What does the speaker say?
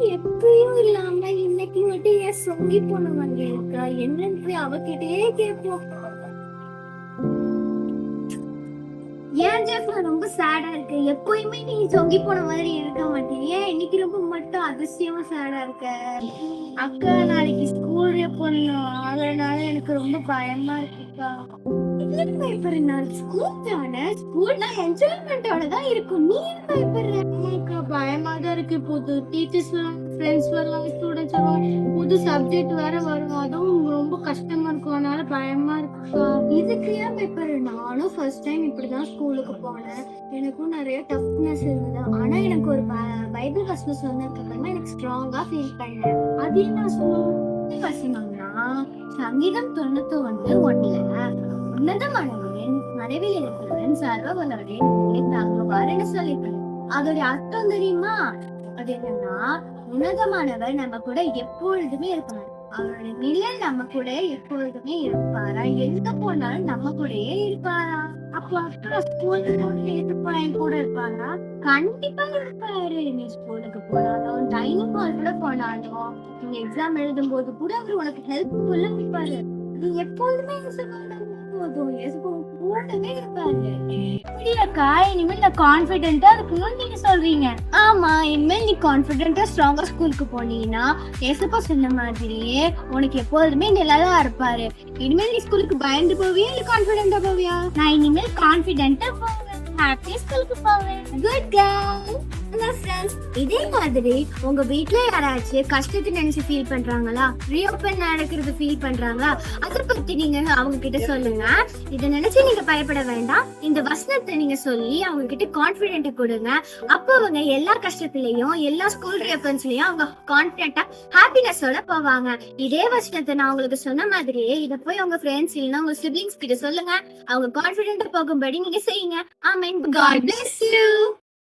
எப்பயும் இல்லாம இன்னைக்கு மட்டும் ஏன் சொங்கி போன மாதிரி இருக்கா? என்னன்னு போய் அவகிட்டயே கேட்போம். ஏன் ஜெஃப் நான் ரொம்ப சேடா இருக்கு? எப்பயுமே நீ சொங்கி போன மாதிரி இருக்க மாட்டேன், ஏன் இன்னைக்கு ரொம்ப மட்டும் அதிசயமா சேடா இருக்க? அக்கா நாளைக்கு ஸ்கூல் போடணும், அதனால எனக்கு ரொம்ப பயமா இருக்குக்கா. பயப்படுற? நாளைக்கு ஸ்கூல் தானே, ஸ்கூல்னா என்ஜாய்மெண்டோட தான் இருக்கும், நீ ஏன் பயப்படுற? அம்மாக்கா பயமா தான் இருக்கு. புது டீச்சர்ஸ் ஃப்ரெண்ட்ஸ் வருவாங்க, ஸ்டூடெண்ட்ஸ் வருவாங்க, புது சப்ஜெக்ட் வேற வரும், அதுவும் ரொம்ப கஷ்டமா இருக்கும், அதனால பயமா இருக்குக்கா. இதுக்கு ஏன் பயப்படுற? நானும் ஃபர்ஸ்ட் டைம் இப்படிதான் ஸ்கூலுக்கு போனேன், எனக்கும் நிறைய டஃப்னஸ் இருந்தது. ஆனா எனக்கு ஒரு பைபிள் வசனம் சொன்னதுக்கு அப்புறமா எனக்கு ஸ்ட்ராங்கா ஃபீல் பண்ணேன். அது என்ன வசனம்னா சங்கீதம் 91:1 உன்னதமானவன் மறைவில் இருக்கிறவன் சர்வ வல்லவரின் தாங்குவார்னு சொல்லிட்டு. அதோட அர்த்தம் தெரியுமா? அது என்னன்னா, உன்னதமானவர் நம்ம கூட எப்பொழுதுமே இருப்பாரு, அவருடைய நிழல் நம்ம கூட எப்பொழுதுமே இருப்பாரா, எங்க போனாலும் நம்ம கூடயே இருப்பாரா. அப்போ அக்கா ஸ்கூலுக்கு கூட இருப்பாரா? கண்டிப்பா இருப்பாரு. நீ ஸ்கூலுக்கு போனாலும், டைனிங் ஹால் கூட போனாலும், நீ எக்ஸாம் எழுதும் போது கூட அவர் உனக்கு ஹெல்ப்ஃபுல்லா இருப்பாரு. நீ எப்போதுமே இனிமேல் நான் கான்ஃபிடென்ட்டா இருக்கணும்னு நீங்க சொல்றீங்க. ஆமா, இனிமேல் நீ கான்ஃபிடென்ட்டா ஸ்ட்ராங்கா ஸ்கூலுக்கு போனீங்கன்னா ஏசப்பா சொன்ன மாதிரியே உனக்கு எப்போதுமே நிழலா இருப்பாரு. இனிமேல் நீ ஸ்கூலுக்கு பயந்து போவியா இல்ல கான்ஃபிடென்ட்டா போவியா? நான் இனிமேல் கான்ஃபிடென்ட்டா போவேன், ஹாப்பியா ஸ்கூலுக்கு போவேன். Good girl. ஹலோ ஃப்ரெண்ட்ஸ், இதே மாதிரி உங்க வீட்ல யாராச்சும் கஷ்டத்தை நினைச்சு ஃபீல் பண்றாங்களா, ரீஓபன் நடக்கிறது ஃபீல் பண்றாங்களா, அதை பத்தி நீங்க அவங்க கிட்ட சொல்லுங்க. இதை நினைச்சு நீங்க பயப்பட வேண்டாம். இந்த வசனத்தை நீங்க சொல்லி அவங்க கிட்ட கான்பிடென்ட் கொடுங்க. அப்போ அவங்க எல்லா கஷ்டத்திலயும் எல்லா ஸ்கூல் ரீஓபன்ஸ்லயும் அவங்க கான்பிடென்ட்டா ஹாப்பினஸோட போவாங்க. இதே வசனத்தை நான் உங்களுக்கு சொன்ன மாதிரியே இதை போய் உங்க ஃப்ரெண்ட்ஸ் இல்லைன்னா உங்க சிப்லிங்ஸ் கிட்ட சொல்லுங்க. அவங்க கான்பிடென்ட்டா போகும்படி நீங்க செய்யுங்க. ஆமென். God bless you.